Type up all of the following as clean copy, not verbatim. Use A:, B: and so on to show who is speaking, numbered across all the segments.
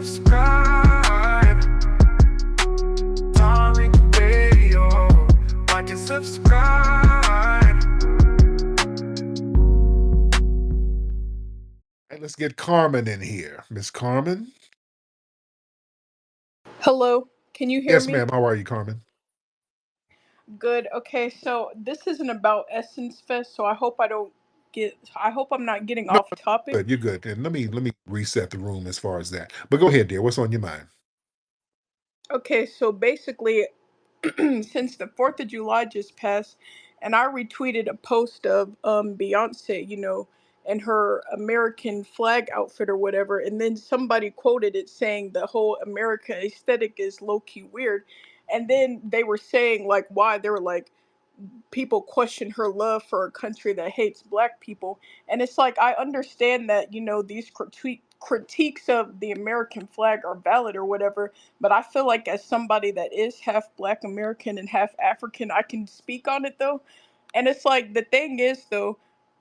A: subscribe. Tariq Radio. Like and subscribe.
B: Right, let's get Carmen in here. Miss Carmen?
C: Hello, can you hear
B: Yes,
C: me?
B: ma'am. How are you, Carmen?
C: Good. Okay, so this isn't about Essence Fest, so I hope I'm not getting
B: No,
C: off topic.
B: good. You're good. And let me reset the room as far as that. But go ahead, dear. What's on your mind?
C: Okay, so basically, since the 4th of July just passed, and I retweeted a post of Beyonce, and her American flag outfit or whatever, and then somebody quoted it saying the whole American aesthetic is low key weird. And then they were saying like why they were like people question her love for a country that hates black people. And it's like I understand that these critiques of the American flag are valid or whatever, but I feel like as somebody that is half black American and half African, I can speak on it though. And it's like the thing is though,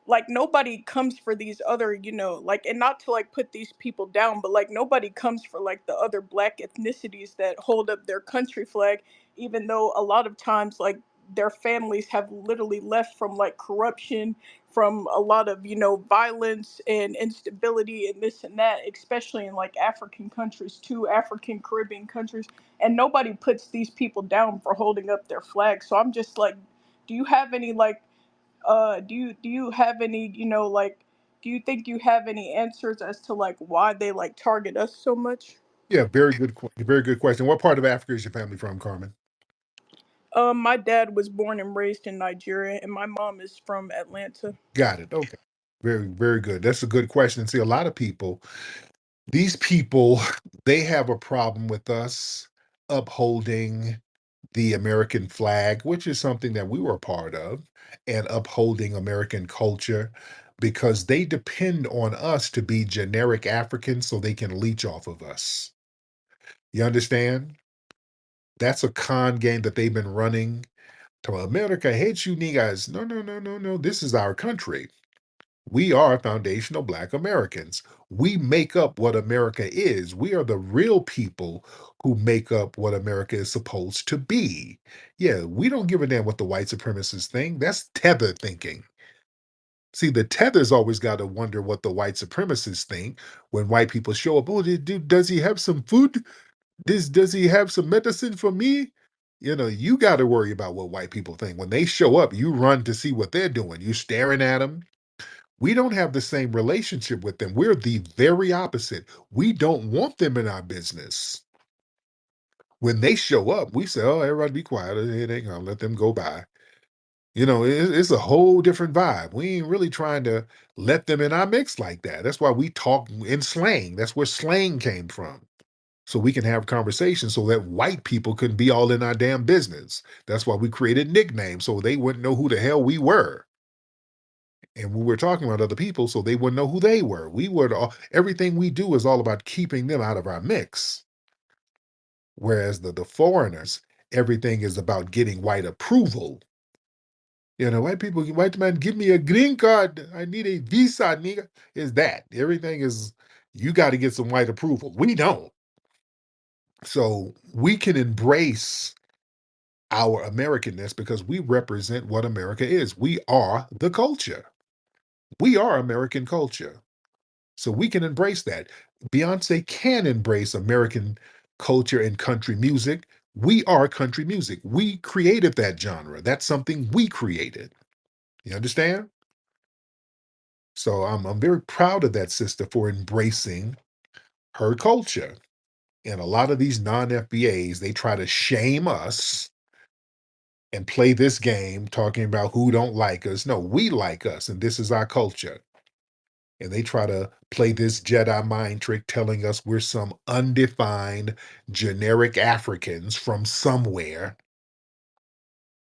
C: like nobody comes for these other, like, and not to like put these people down, but like nobody comes for like the other black ethnicities that hold up their country flag, even though a lot of times like their families have literally left from like corruption, from a lot of violence and instability and this and that, especially in like African countries too, African Caribbean countries. And nobody puts these people down for holding up their flag. So I'm just like, do you have any like do you have any like, do you think you have any answers as to like why they like target us so much?
B: Yeah, very good question. What part of Africa is your family from, Carmen?
C: My dad was born and raised in Nigeria, and my mom is from Atlanta.
B: Got it. Okay. Very good. That's a good question. See, a lot of people, these people, they have a problem with us upholding the American flag, which is something that we were a part of, and upholding American culture because they depend on us to be generic Africans so they can leech off of us. You understand? That's a con game that they've been running. To America hates you niggas. No, no, no, no, no. This is our country. We are foundational Black Americans. We make up what America is. We are the real people who make up what America is supposed to be. Yeah, we don't give a damn what the white supremacists think. That's tether thinking. See, the tether's always got to wonder what the white supremacists think when white people show up. Oh, does he have some food? Does he have some medicine for me? You got to worry about what white people think. When they show up, you run to see what they're doing. You staring at them. We don't have the same relationship with them. We're the very opposite. We don't want them in our business. When they show up, we say, oh, everybody be quiet. It ain't gonna let them go by. It's a whole different vibe. We ain't really trying to let them in our mix like that. That's why we talk in slang. That's where slang came from. So we can have conversations so that white people couldn't be all in our damn business. That's why we created nicknames so they wouldn't know who the hell we were. And we were talking about other people so they wouldn't know who they were. Everything we do is all about keeping them out of our mix. Whereas the foreigners, everything is about getting white approval. White man, give me a green card. I need a visa, nigga. Is that everything is you got to get some white approval. We don't. So we can embrace our Americanness because we represent what America is. We are the culture. We are American culture. So we can embrace that. Beyonce can embrace American culture and country music. We are country music. We created that genre. That's something we created. You understand? So I'm very proud of that sister for embracing her culture. And a lot of these non-FBAs, they try to shame us and play this game talking about who don't like us. No, we like us, and this is our culture. And they try to play this Jedi mind trick telling us we're some undefined generic Africans from somewhere.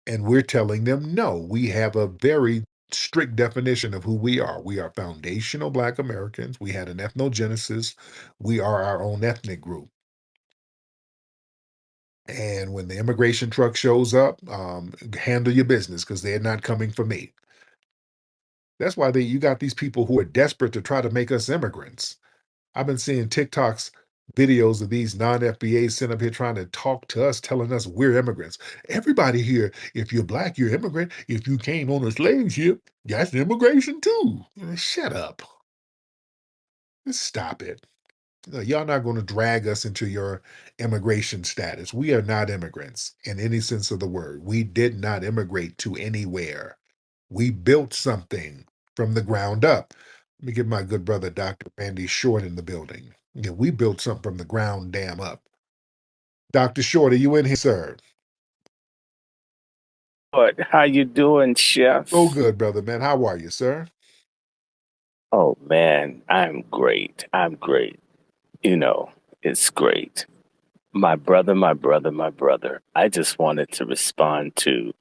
B: And we're telling them, no, we have a very strict definition of who we are. We are foundational Black Americans. We had an ethnogenesis. We are our own ethnic group. And when the immigration truck shows up, handle your business because they're not coming for me. That's why you got these people who are desperate to try to make us immigrants. I've been seeing TikToks videos of these non-FBAs sitting up here trying to talk to us, telling us we're immigrants. Everybody here, if you're black, you're immigrant. If you came on a slave ship, that's immigration too. Shut up. Just stop it. Y'all not going to drag us into your immigration status. We are not immigrants in any sense of the word. We did not immigrate to anywhere. We built something from the ground up. Let me get my good brother, Dr. Randy Short, in the building. Yeah, we built something from the ground damn up. Dr. Short, are you in here, sir?
D: What? How you doing,
B: Oh,
D: Chef?
B: good, brother, man. How are you, sir?
D: Oh man, I'm great. I'm great. You know, it's great. My brother. I just wanted to respond to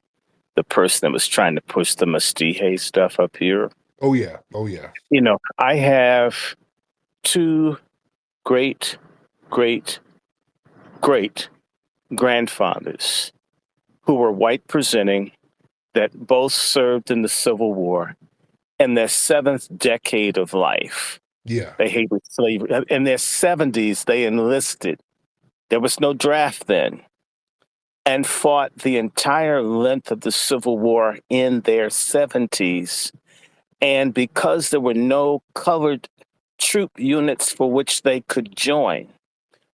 D: the person that was trying to push the Mustihe stuff up here.
B: Oh, yeah. Oh, yeah.
D: I have two great, great, great grandfathers who were white presenting that both served in the Civil War in their seventh decade of life.
B: Yeah.
D: They hated slavery. In their 70s, they enlisted. There was no draft then, and fought the entire length of the Civil War in their 70s. And because there were no colored troop units for which they could join,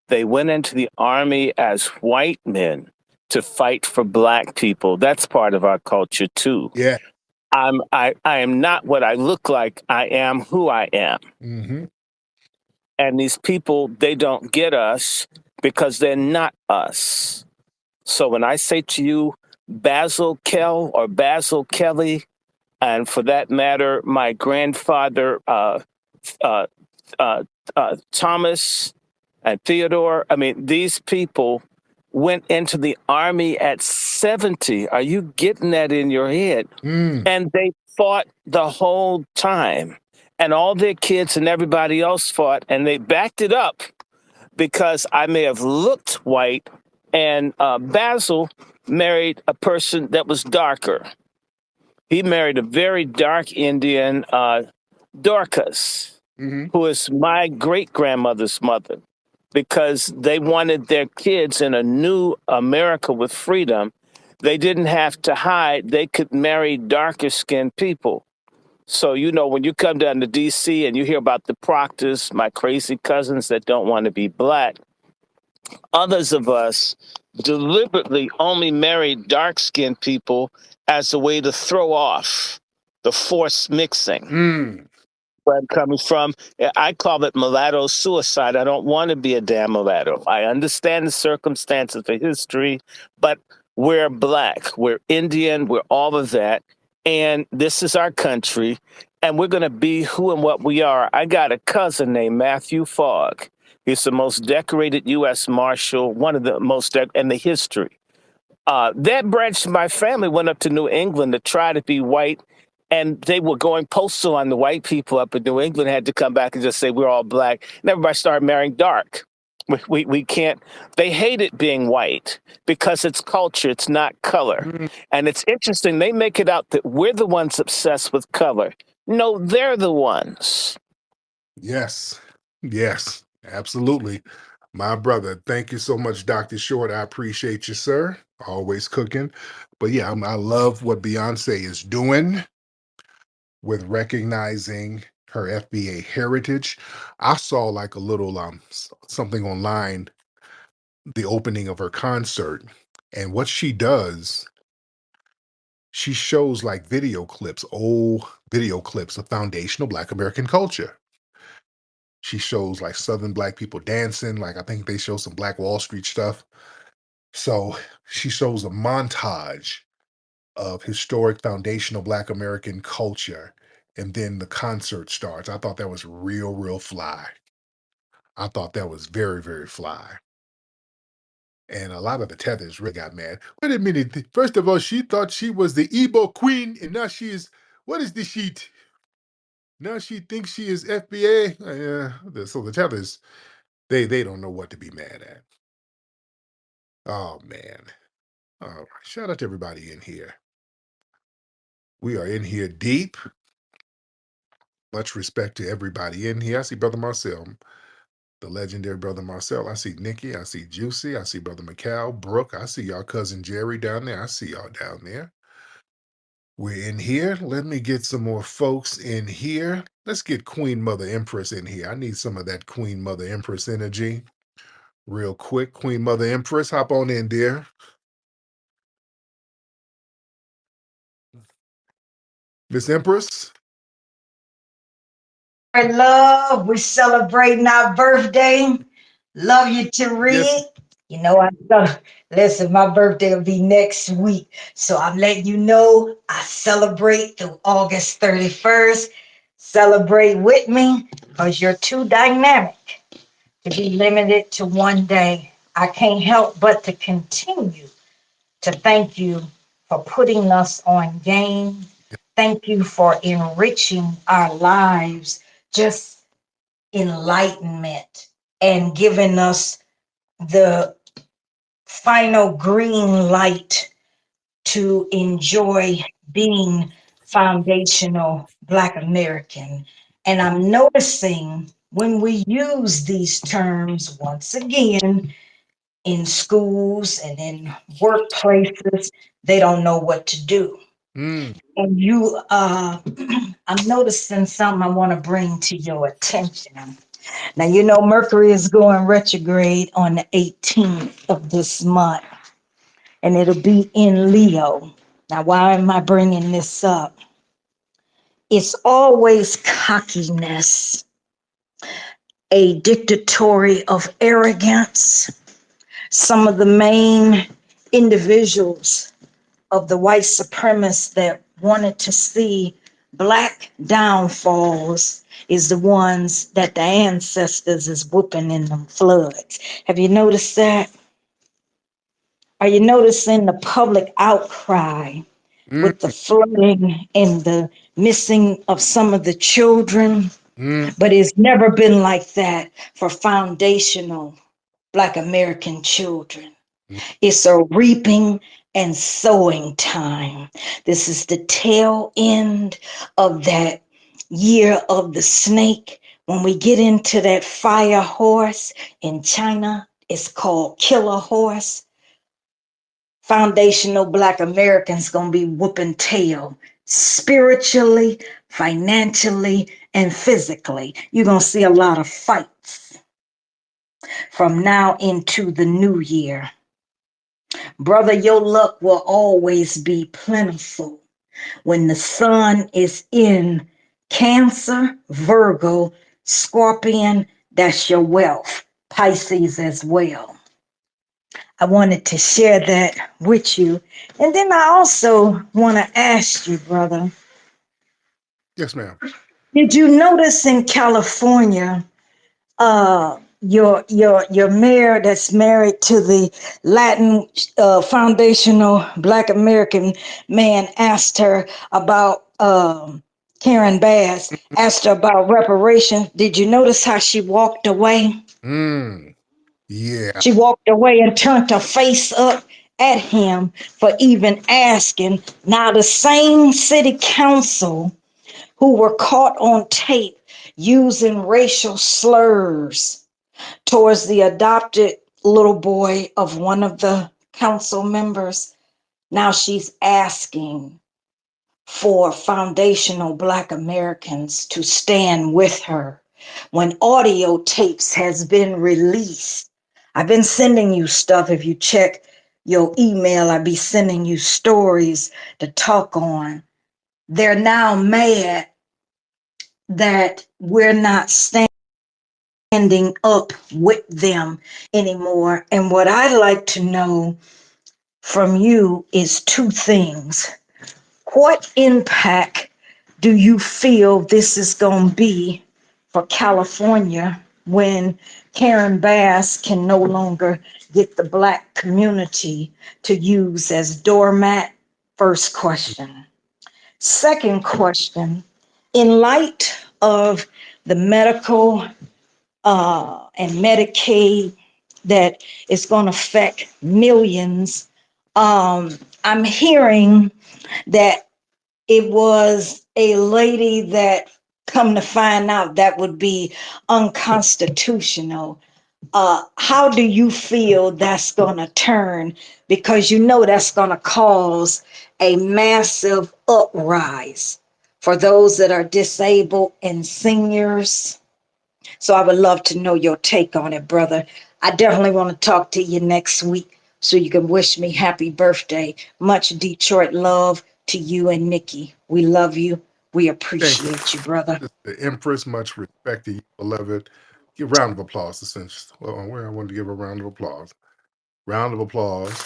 D: they went into the army as white men to fight for black people. That's part of our culture too.
B: Yeah.
D: I am not what I look like. I am who I am.
B: Mm-hmm.
D: And these people, they don't get us because they're not us. So when I say to you, Basil Kell or Basil Kelly, and for that matter, my grandfather, uh, Thomas and Theodore, I mean, these people went into the army at 70. Are you getting that in your head?
B: Mm.
D: And they fought the whole time. And all their kids and everybody else fought, and they backed it up because I may have looked white, and Basil married a person that was darker. He married a very dark Indian, Dorcas,
B: Mm-hmm.
D: who is my great grandmother's mother, because they wanted their kids in a new America with freedom. They didn't have to hide, they could marry darker skinned people. So, when you come down to DC and you hear about the Proctors, my crazy cousins that don't want to be black, others of us deliberately only married dark skinned people as a way to throw off the forced mixing.
B: Mm.
D: Where I'm coming from, I call it mulatto suicide. I don't want to be a damn mulatto. I understand the circumstances of history, but we're black, we're Indian, we're all of that. And this is our country, and we're going to be who and what we are. I got a cousin named Matthew Fogg. He's the most decorated U.S. Marshal, one of the most in the history. That branch of my family went up to New England to try to be white, and they were going postal on the white people up in New England, had to come back and just say we're all black. And everybody started marrying dark. We can't, they hated being white because it's culture, it's not color.
B: Mm.
D: And it's interesting, they make it out that we're the ones obsessed with color. No, they're the ones.
B: Yes. Yes. Absolutely. My brother. Thank you so much, Dr. Short. I appreciate you, sir. Always cooking. But yeah, I love what Beyonce is doing with recognizing her FBA heritage. I saw like a little something online, the opening of her concert, and what she does, she shows like video clips, old video clips of foundational Black American culture. She shows like Southern Black people dancing, like I think they show some Black Wall Street stuff. So she shows a montage of historic foundational Black American culture, and then the concert starts. I thought that was real, real fly. I thought that was very, very fly. And a lot of the tethers really got mad. Wait a minute. First of all, she thought she was the Igbo queen, and now she is, what is the sheet? Now she thinks she is FBA. Yeah. So the tethers, they don't know what to be mad at. Oh man. All right. Shout out to everybody in here. We are in here deep. Much respect to everybody in here. I see Brother Marcel. the legendary brother Marcel. I see Nikki. I see Juicy. I see brother McCall, Brooke. I see y'all cousin Jerry down there. I see y'all down there. We're in here. Let me get some more folks in here. Let's get Queen Mother Empress in here. I need some of that Queen Mother Empress energy real quick. Queen Mother Empress, hop on in, dear. Miss Empress.
E: Love, we're celebrating our birthday. Love you,
B: Yes.
E: Tariq. You know, listen, my birthday will be next week. So I'm letting you know I celebrate through August 31st. Celebrate with me because you're too dynamic to be limited to one day. I can't help but to continue to thank you for putting us on game. Thank you for enriching our lives, just enlightenment, and giving us the final green light to enjoy being foundational Black American. And I'm noticing when we use these terms once again in schools and in workplaces, they don't know what to do.
B: Mm,
E: And I'm noticing something I want to bring to your attention. Now, you know, Mercury is going retrograde on the 18th of this month, and it'll be in Leo. Now, why am I bringing this up? It's always cockiness, a dictatorial of arrogance. Some of the main individuals of the white supremacists that wanted to see Black downfalls is the ones that the ancestors is whooping in them floods. Have you noticed that? Are you noticing the public outcry
B: mm,
E: with the flooding and the missing of some of the children?
B: mm,
E: But it's never been like that for foundational Black American children.
B: mm,
E: It's a reaping and sowing time. This is the tail end of that year of the snake. When we get into that fire horse in China, it's called killer horse. Foundational Black Americans gonna be whooping tail spiritually, financially, and physically. You're gonna see a lot of fights from now into the new year. Brother, your luck will always be plentiful when the sun is in Cancer, Virgo, Scorpion, that's your wealth, Pisces as well. I wanted to share that with you. And then I also want to ask you, brother,
B: yes, ma'am.
E: did you notice in California your mayor that's married to the Latin foundational Black American man asked her about Karen Bass asked her about reparations. Did you notice how she walked away?
B: Mm, yeah.
E: She walked away and turned her face up at him for even asking. Now the same city council who were caught on tape using racial slurs towards the adopted little boy of one of the council members. Now she's asking for foundational Black Americans to stand with her when audio tapes has been released. I've been sending you stuff. If you check your email, I'll be sending you stories to talk on. They're now mad that we're not standing up with them anymore. And what I'd like to know from you is two things. What impact do you feel this is going to be for California when Karen Bass can no longer get the Black community to use as doormat? First question. Second question, in light of the medical and Medicaid that is going to affect millions, I'm hearing that it was a lady that come to find out that would be unconstitutional. How do you feel that's going to turn? Because you know that's going to cause a massive uprise for those that are disabled and seniors. So I would love to know your take on it, brother. I definitely want to talk to you next week so you can wish me happy birthday. Much Detroit love to you and Nikki. We love you. We
B: Thank you.
E: appreciate you, brother.
B: The Empress, much respect to you, beloved. Give a round of applause to where I wanted to give a round of applause. Round of applause.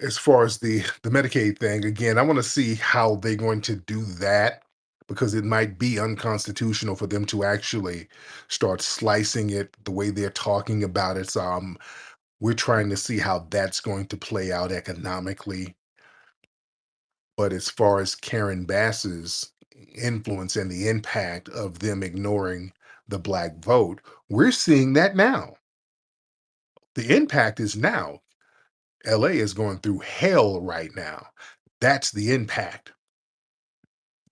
B: As far as the Medicaid thing, again, I want to see how they're going to do that because it might be unconstitutional for them to actually start slicing it the way they're talking about it. So we're trying to see how that's going to play out economically. But as far as Karen Bass's influence and the impact of them ignoring the black vote, we're seeing that now. The impact is now. LA is going through hell right now. That's the impact.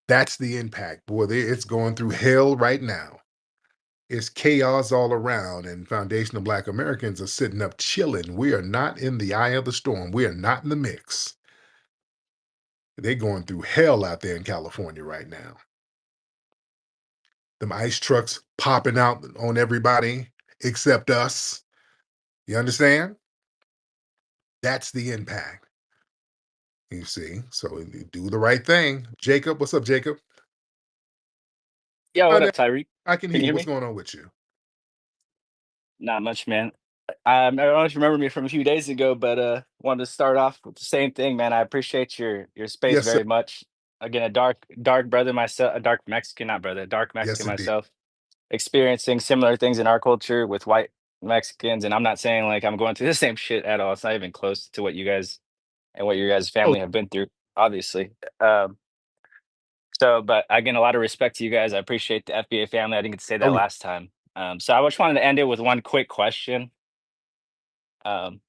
B: That's the impact. Boy, it's going through hell right now. It's chaos all around, and Foundation of Black Americans are sitting up chilling. We are not in the eye of the storm. We are not in the mix. They're going through hell out there in California right now. Them ice trucks popping out on everybody except us. You understand? That's the impact. You see? So you do the right thing. Jacob, what's up, Jacob?
F: Yo,
B: Oh,
F: what up, Tariq?
B: I can hear
F: Can you
B: you.
F: hear
B: What's
F: me?
B: going on with you?
F: Not much, man. I don't know if you remember me from a few days ago, but wanted to start off with the same thing, man. I appreciate your space
B: Yes, sir.
F: very much. Again, a dark brother myself, a dark Mexican, not brother, a dark
B: Yes,
F: Mexican
B: indeed.
F: myself, experiencing similar things in our culture with white Mexicans. And I'm not saying like I'm going through the same shit at all. It's not even close to what you guys and what your guys'
B: Oh,
F: family have been through, obviously. So, but again, a lot of respect to you guys. I appreciate the FBA family. I didn't get to say that
B: oh, yeah.
F: last time. So I just wanted to end it with one quick question. Um,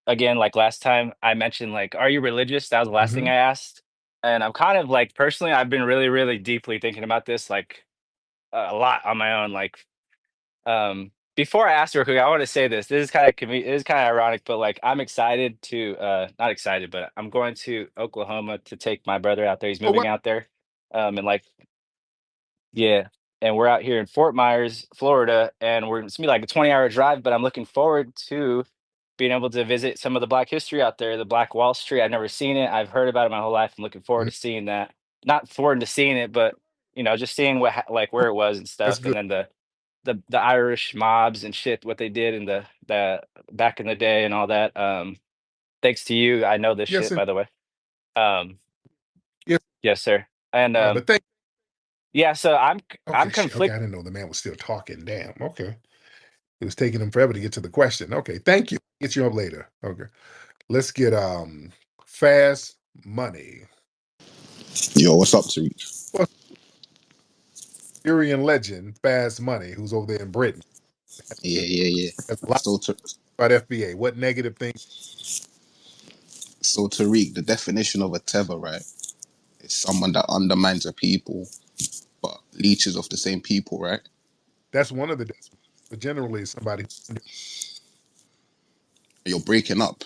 F: Again, like last time I mentioned, like, are you religious? That was the last thing
B: Mhm.
F: I asked. And I'm kind of like, personally, I've been really, really deeply thinking about this, like a lot on my own. Like, before I ask real quick, I want to say this. This is kind of it is kind of ironic, but like, I'm excited to, not excited, but I'm going to Oklahoma to take my brother out there. He's
B: Oh, wow.
F: moving out there. And like yeah, and we're out here in Fort Myers, Florida, and it's gonna be like a 20-hour drive, but I'm looking forward to being able to visit some of the Black history out there, the Black Wall Street. I've never seen it. I've heard about it my whole life. I'm looking forward
B: Mhm.
F: to seeing that. Not forward to seeing it, but just seeing like where it was and
B: That's
F: stuff, and
B: good.
F: then the Irish mobs and shit, what they did in the back in the day and all that. Thanks to you, I know this
B: Yes,
F: shit,
B: and
F: by the way. Um,
B: yes.
F: yes, sir. And
B: But thank.
F: yeah, so I'm
B: Okay, shit. Okay, I
F: conflicted.
B: didn't know the man was still talking. Damn. Okay, it was taking him forever to get to the question. Okay, thank you. Get you up later. Okay, let's get fast money.
G: Yo, what's up, Tariq?
B: Well, Syrian legend, Fast Money, who's over there in Britain.
G: Yeah, yeah, yeah.
B: Has a lot
G: So, Tar-
B: about FBA. What negative thing?
G: so Tariq, the definition of a tether, right, is someone that undermines a people but leeches off the same people, right?
B: That's one of the. But generally, it's somebody.
G: You're breaking up.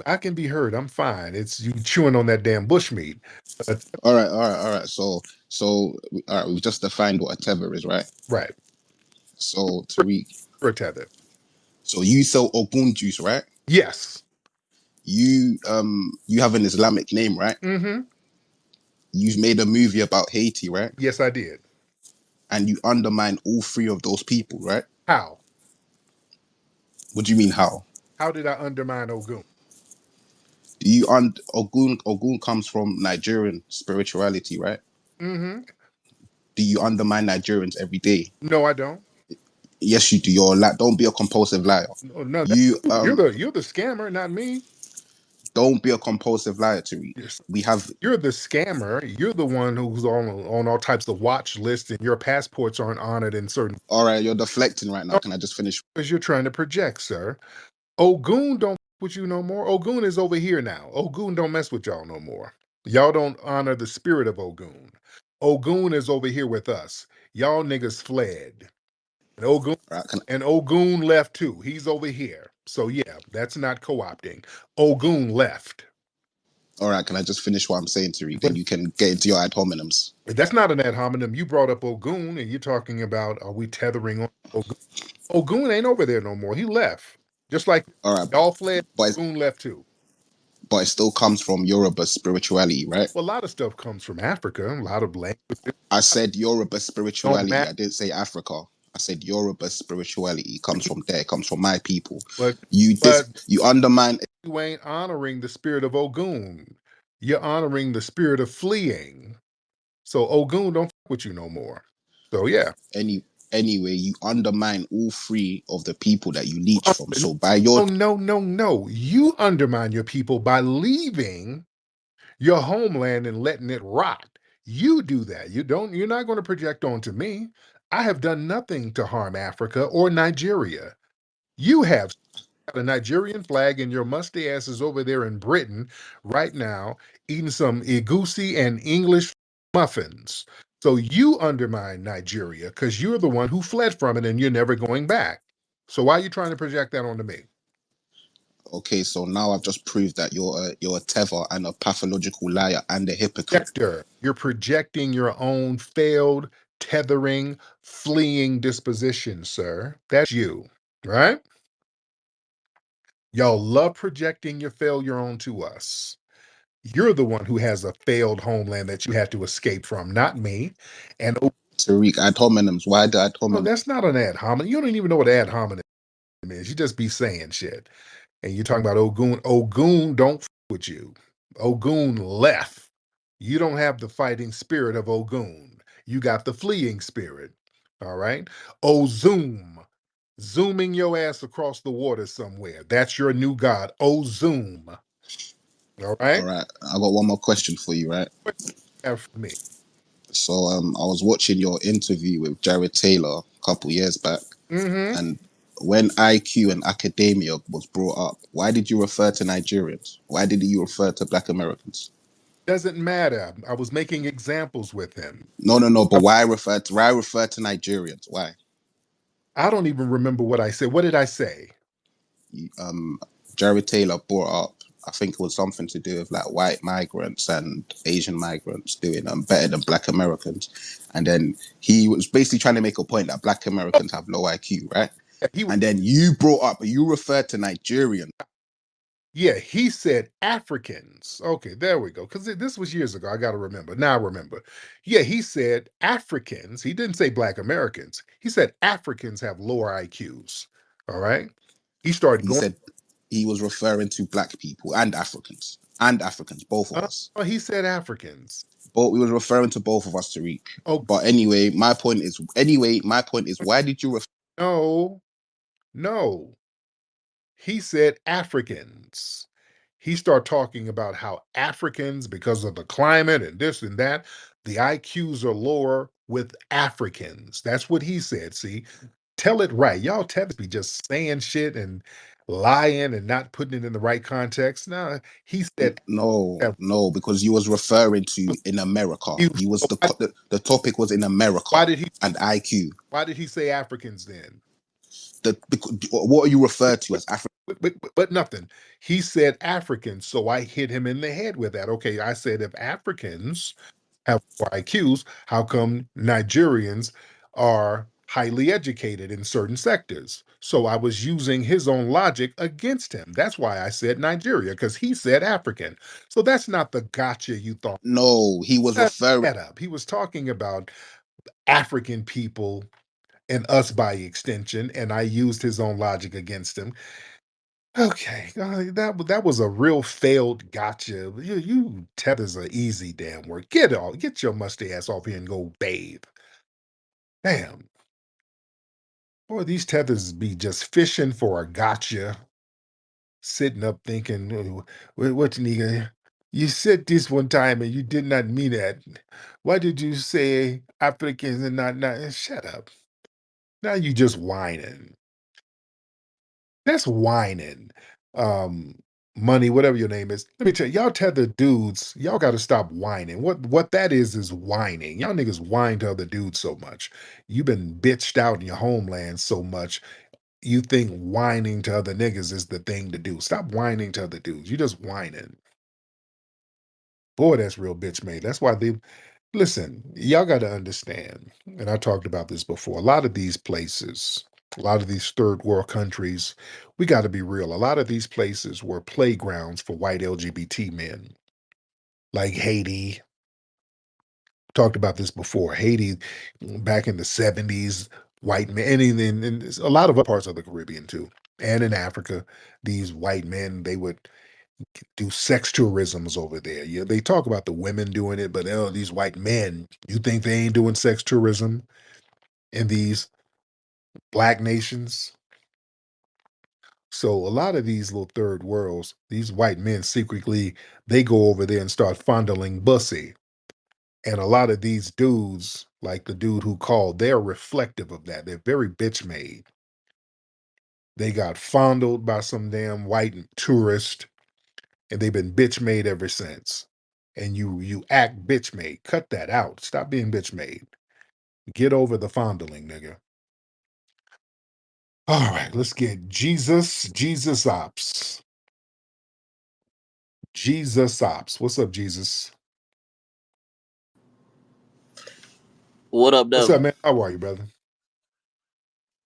B: I can be heard. I'm fine. It's you chewing on that damn bushmeat. But,
G: All right. All right, we've just defined what a tether is, right?
B: right.
G: So, Tariq,
B: For a tether.
G: so you sell Ogun juice, right?
B: Yes.
G: You have an Islamic name, right?
B: Mm-hmm.
G: You've made a movie about Haiti, right?
B: Yes, I did.
G: And you undermine all three of those people, right?
B: How?
G: What do you mean how?
B: How did I undermine Ogun?
G: Ogun comes from Nigerian spirituality, right?
B: Mm-hmm.
G: Do you undermine Nigerians every day?
B: No, I don't.
G: Yes, you do. Don't be a compulsive liar.
B: No, no, that's
G: You
B: you. You're the scammer, not me.
G: don't be a compulsive liar, Tariq.
B: You're,
G: We have
B: you're the scammer. You're the one who's on all types of watch lists, and your passports aren't honored in certain.
G: all right. You're deflecting right now.
B: Oh,
G: Can I just finish?
B: because you're trying to project, sir. Ogun don't with you no more. Ogun is over here now. Ogun don't mess with y'all no more. Y'all don't honor the spirit of Ogun. Ogun is over here with us. Y'all niggas fled. And Ogun
G: All right,
B: and Ogun left too. He's over here. So yeah, that's not co-opting. Ogun left.
G: all right, can I just finish what I'm saying, Tariq? Then
B: But
G: you can get into your ad hominems.
B: that's not an ad hominem. You brought up Ogun and you're talking about are we tethering on Ogun? Ogun ain't over there no more. He left. Just like
G: All right,
B: y'all fled,
G: but
B: Ogun left too.
G: but it still comes from Yoruba spirituality, right?
B: Well, a lot of stuff comes from Africa. A lot of language
G: I said Yoruba
B: don't
G: spirituality.
B: matter.
G: I didn't say Africa. I said Yoruba spirituality comes from there. It comes from my people.
B: But
G: You
B: but
G: you undermine.
B: you ain't honoring the spirit of Ogun. You're honoring the spirit of fleeing. So Ogun don't fuck with you no more. So yeah.
G: Anyway, you undermine all three of the people that you leech from. So by your
B: Oh no. You undermine your people by leaving your homeland and letting it rot. You do that. You're not going to project onto me. I have done nothing to harm Africa or Nigeria. You have got a Nigerian flag and your musty ass is over there in Britain right now eating some egusi and English muffins. So you undermine Nigeria because you're the one who fled from it and you're never going back. So why are you trying to project that onto me?
G: okay, so now I've just proved that you're a tether and a pathological liar and a hypocrite.
B: Projector. You're projecting your own failed, tethering, fleeing disposition, sir. That's you, right? Y'all love projecting your failure onto us. You're the one who has a failed homeland that you had to escape from, not me. And
G: Tariq, ad hominems. Why the ad
B: oh,
G: hominem?
B: that's not an ad hominem. You don't even know what ad hominem is. You just be saying shit. And you're talking about Ogun. Ogun don't f with you. Ogun left. You don't have the fighting spirit of Ogun. You got the fleeing spirit. All right. Ozum. Zooming your ass across the water somewhere. That's your new god. Ozum. All
G: All
B: right.
G: right, I got one more question for you, right?
B: What you have for me?
G: So I was watching your interview with Jared Taylor a couple years back,
B: Mm-hmm.
G: and when IQ and academia was brought up, why did you refer to Nigerians? Why did you refer to Black Americans?
B: Doesn't matter. I was making examples with him.
G: No. But why refer to Nigerians? Why?
B: I don't even remember what I said. What did I say?
G: Um, Jared Taylor brought up, I think it was something to do with like white migrants and Asian migrants doing better than Black Americans, and then he was basically trying to make a point that Black Americans have low IQ, right?
B: He
G: And then you referred to Nigerians.
B: Yeah, he said Africans. Okay, there we go. Because this was years ago. I got to remember. Now I remember. Yeah, he said Africans. He didn't say Black Americans. He said Africans have lower IQs. All right. He started
G: He
B: going.
G: said he was referring to Black people and Africans, both of us.
B: He said Africans.
G: But we were referring to both of us, Tariq.
B: Oh
G: But my point is, why did you refer?
B: no, no. He said Africans. He started talking about how Africans, because of the climate and this and that, the IQs are lower with Africans. That's what he said. See, tell it right. Y'all tend to be just saying shit and lying and not putting it in the right context. No, he said,
G: No, because you was referring to in America.
B: he,
G: You was the topic was in America
B: why did he
G: and IQ.
B: why did he say Africans then?
G: What are you referred to as African?
B: But nothing. He said Africans, so I hit him in the head with that. Okay, I said if Africans have lower IQs, how come Nigerians are highly educated in certain sectors? So I was using his own logic against him. That's why I said Nigeria, because he said African. So that's not the gotcha you thought.
G: No, he was
B: Set
G: referring.
B: that up. He was talking about African people and us by extension, and I used his own logic against him. Okay, that was a real failed gotcha. You tethers are easy damn work. Get your musty ass off here and go bathe. Damn, boy, these tethers be just fishing for a gotcha, sitting up thinking, what nigga? You said this one time and you did not mean that. Why did you say Africans and not? Shut up. Now you just whining. That's whining. um, Money, whatever your name is. Let me tell you, y'all tether dudes, y'all got to stop whining. What that is whining. Y'all niggas whine to other dudes so much. You've been bitched out in your homeland so much. You think whining to other niggas is the thing to do. Stop whining to other dudes. You just whining. Boy, that's real bitch made. That's why they listen, y'all got to understand, and I talked about this before. A lot of these places, a lot of these third world countries, we got to be real. A lot of these places were playgrounds for white LGBT men, like Haiti. Talked about this before. Haiti, back in the 70s, white men, and in a lot of other parts of the Caribbean too, and in Africa, these white men, they would do sex tourisms over there. Yeah, they talk about the women doing it, but oh, these white men, you think they ain't doing sex tourism in these black nations? So a lot of these little third worlds, these white men secretly, they go over there and start fondling bussy. And a lot of these dudes, like the dude who called, they're reflective of that. They're very bitch made. They got fondled by some damn white tourist, and they've been bitch made ever since. And you act bitch made. Cut that out. Stop being bitch made. Get over the fondling, nigga. All right, let's get Jesus Ops. Jesus Ops. What's up, Jesus?
H: What up,
B: What's up,
H: Devin?
B: man? How are you, brother?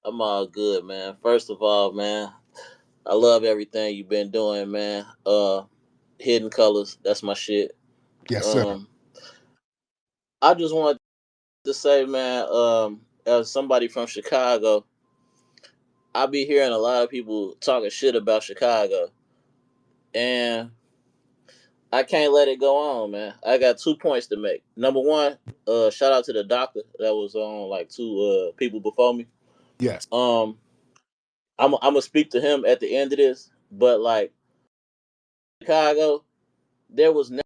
H: I'm all good, man. First of all, man, I love everything you've been doing, man. Hidden Colors, that's my shit.
B: Yes, sir.
H: Um, I just wanted to say, man, as somebody from Chicago, I be hearing a lot of people talking shit about Chicago, and I can't let it go on, man. I got 2 points to make. Number one, shout out to the doctor that was on like two people before me.
B: Yes.
H: Um, I'm gonna speak to him at the end of this, but like Chicago, there was never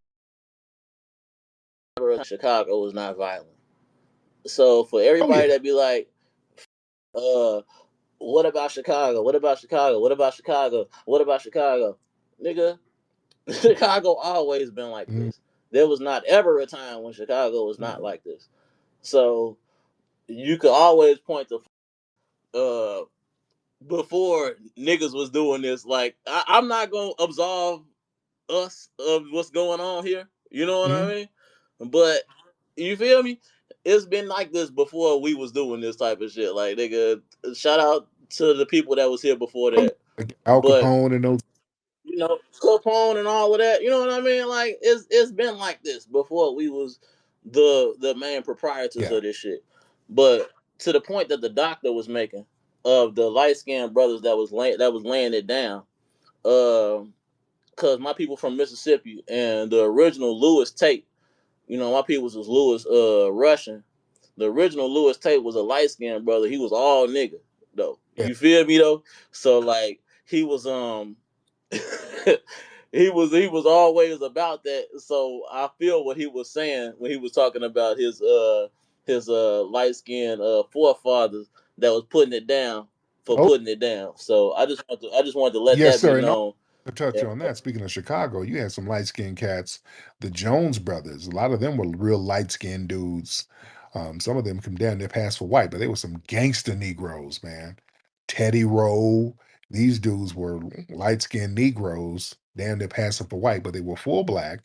H: Chicago was not violent. So for
B: Oh,
H: everybody
B: yeah.
H: that be like, uh, what about Chicago? What about Chicago? What about Chicago? What about Chicago? Nigga, Chicago always been like
B: Mm,
H: this. There was not ever a time when Chicago was not like this. So you could always point to before niggas was doing this. Like I'm not gonna absolve us of what's going on here. You know what I
B: mm.
H: mean? But you feel me? It's been like this before we was doing this type of shit. Like nigga, shout out to the people that was here before
B: Oh, yeah.
H: that.
B: Like Al
H: But
B: Capone and those.
H: you know, Capone and all of that. You know what I mean? Like it's been like this before we was the main proprietors
B: Yeah.
H: of this shit. But to the point that the doctor was making of the light skinned brothers that was laying it down. Cause my people from Mississippi and the original Lewis Tate, you know, my people was Lewis Russian. The original Lewis Tate was a light skinned brother. He was all nigga though.
B: Yeah.
H: You feel me though? So like he was he was always about that. So I feel what he was saying when he was talking about his light skinned forefathers that was putting it down for
B: Oh,
H: putting it down. So I just wanted to let
B: yes,
H: that be
B: sir. And
H: known.
B: to touch on that, speaking of Chicago, you had some light skinned cats, the Jones brothers. A lot of them were real light skinned dudes. Some of them come down, they passed for white, but they were some gangster Negroes, man. Teddy Rowe, these dudes were light skinned Negroes, damn, they're passing for white, but they were full black,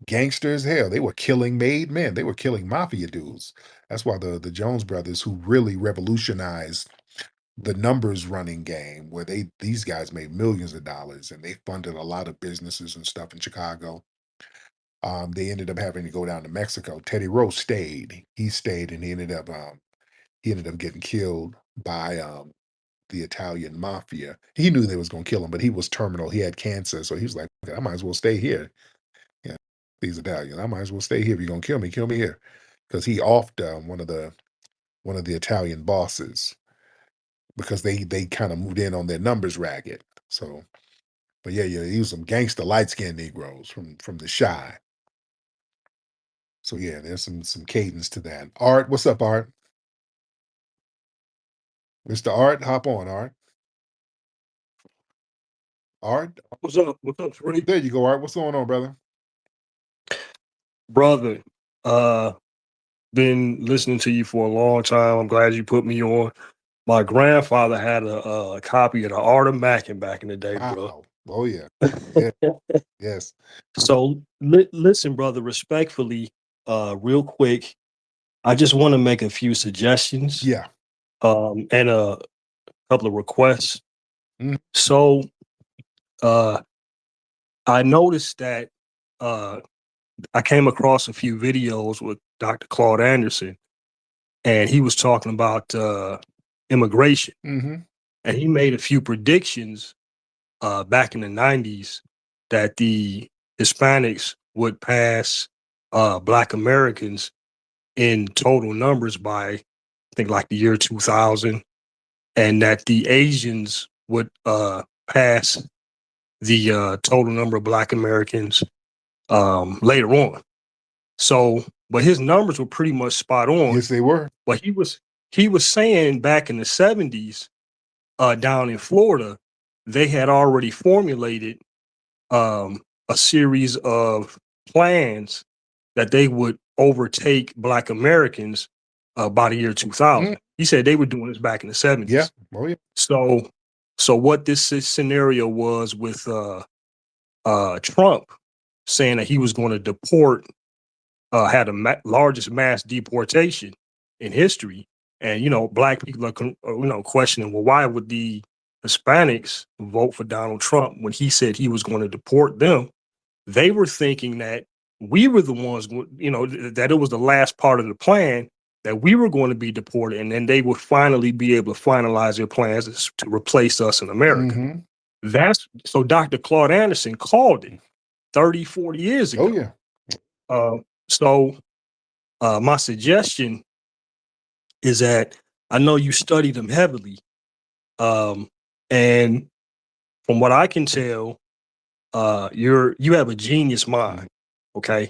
B: gangster as hell. They were killing made men, they were killing mafia dudes. That's why the Jones brothers, who really revolutionized the numbers running game, where these guys made millions of dollars and they funded a lot of businesses and stuff in Chicago. They ended up having to go down to Mexico. Teddy Rowe stayed. He stayed, and he ended up getting killed by the Italian mafia. He knew they was gonna kill him, but he was terminal. He had cancer, so he was like, "Okay, I might as well stay here." Yeah, these Italians, I might as well stay here. If you're gonna kill me here, because he offed one of the Italian bosses because they kind of moved in on their numbers ragged. So, but yeah, he was some gangster light skinned Negroes from the Shy. So yeah, there's some cadence to that. Art, what's up, Art? Mr. Art, hop on, Art. Art,
I: What's up? What's up, Tariq?
B: there you go, Art. What's going on, brother?
I: Brother, uh, been listening to you for a long time. I'm glad you put me on. My grandfather had a copy of the Art of Mackin back in the day, bro.
B: Wow. Oh yeah. Yeah. Yes.
I: So listen, brother, respectfully, real quick, I just want to make a few suggestions,
B: Yeah.
I: and a couple of requests.
B: Mhm.
I: So, I noticed that I came across a few videos with Dr. Claude Anderson, and he was talking about immigration,
B: Mm-hmm.
I: and he made a few predictions back in the 90s that the Hispanics would pass Black Americans in total numbers by, I think, like the year 2000, and that the Asians would pass the total number of Black Americans later on. So, but his numbers were pretty much spot on.
B: Yes, they were.
I: But he was saying back in the 70s, down in Florida, they had already formulated a series of plans that they would overtake Black Americans by the year 2000. He said they were doing this back in the 70s.
B: Yeah. Oh yeah.
I: So what this scenario was with Trump saying that he was going to deport, had the largest mass deportation in history, and Black people are questioning, well, why would the Hispanics vote for Donald Trump when he said he was going to deport them? They were thinking that we were the ones, that it was the last part of the plan, that we were going to be deported, and then they would finally be able to finalize their plans to replace us in America.
B: Mm-hmm.
I: So Dr. Claude Anderson called it 30, 40 years ago.
B: Oh yeah.
I: So my suggestion is that I know you studied them heavily, and from what I can tell, you have a genius mind. Okay,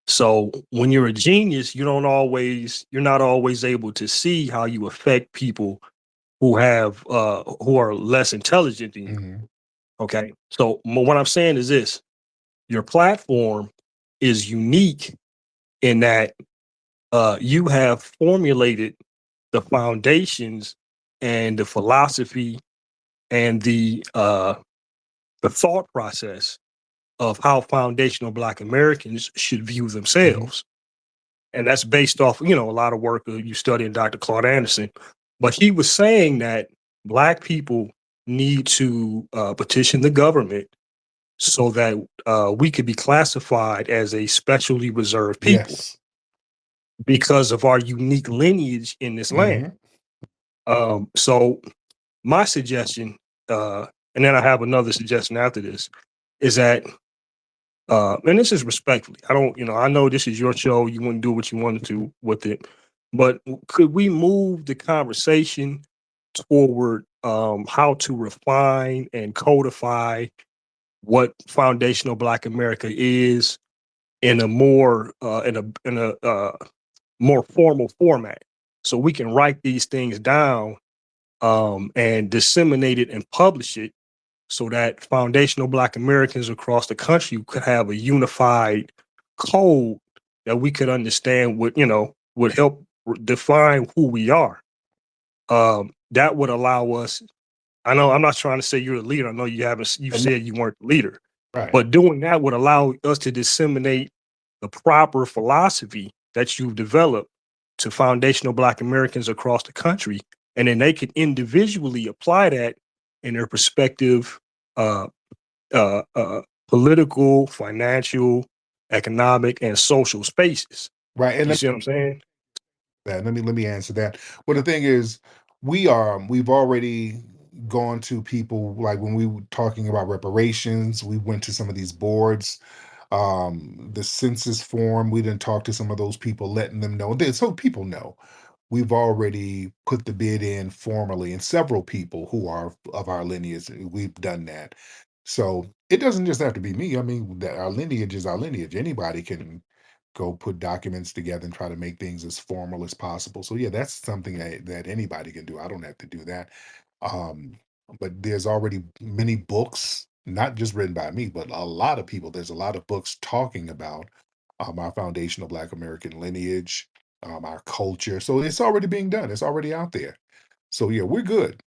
I: so when you're a genius, you're not always able to see how you affect people who are less intelligent than you.
B: Mm-hmm.
I: Okay, so what I'm saying is this: your platform is unique in that you have formulated the foundations and the philosophy and the thought process of how foundational Black Americans should view themselves. And that's based off, a lot of work you studying Dr. Claude Anderson. But he was saying that Black people need to petition the government so that we could be classified as a specially reserved people.
B: Yes.
I: Because of our unique lineage in this land. So my suggestion, and then I have another suggestion after this, is that, and this is respectfully, I know this is your show, you want to do what you want to do with it, but could we move the conversation toward how to refine and codify what foundational Black America is in a more more formal format, so we can write these things down and disseminate it and publish it, so that foundational Black Americans across the country could have a unified code that we could understand would help define who we are. That would allow us. I know I'm not trying to say you're the leader. I know you've said you weren't the leader,
B: Right.
I: but doing that would allow us to disseminate the proper philosophy that you've developed to foundational Black Americans across the country, and then they could individually apply that in their respective political, financial, economic, and social spaces.
B: Right. And
I: You see what I'm saying?
B: that. Let me answer that. Well, the thing is, we've already gone to people, like when we were talking about reparations, we went to some of these boards, the census form, we didn't talk to some of those people, letting them know, so people know we've already put the bid in formally, and several people who are of our lineage, we've done that. So it doesn't just have to be me. I mean, our lineage is our lineage. Anybody can go put documents together and try to make things as formal as possible. So yeah, that's something that anybody can do. I don't have to do that. Um, but there's already many books not just written by me, but a lot of people. There's a lot of books talking about our foundational Black American lineage, our culture. So it's already being done. It's already out there. So yeah, we're good.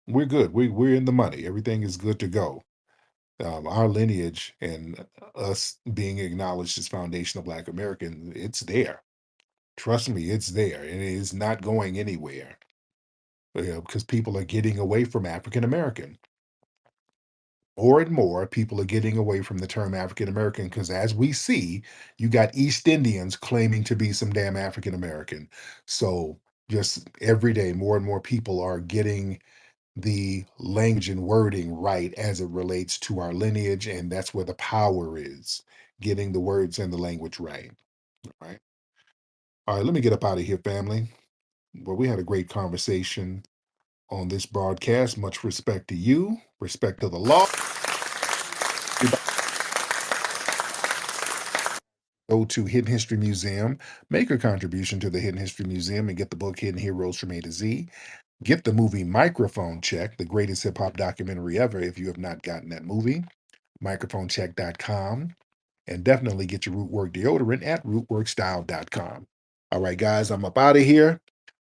B: We're good. We're in the money. Everything is good to go. Our lineage and us being acknowledged as foundational Black American, it's there. Trust me, it's there. And it is not going anywhere. Because people are getting away from African American. More and more people are getting away from the term African American because, as we see, you got East Indians claiming to be some damn African American. So, just every day, more and more people are getting the language and wording right as it relates to our lineage. And that's where the power is, getting the words and the language right. Right. All right, let me get up out of here, family. Well, we had a great conversation on this broadcast. Much respect to you, respect to the law. Go to Hidden History Museum, make a contribution to the Hidden History Museum, and get the book Hidden Heroes from A to Z. Get the movie Microphone Check, the greatest hip hop documentary ever, if you have not gotten that movie. Microphonecheck.com. And definitely get your Rootwork deodorant at rootworkstyle.com. All right, guys, I'm up out of here.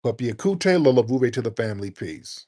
B: Papi Akute, Lola Vuve to the family. Peace.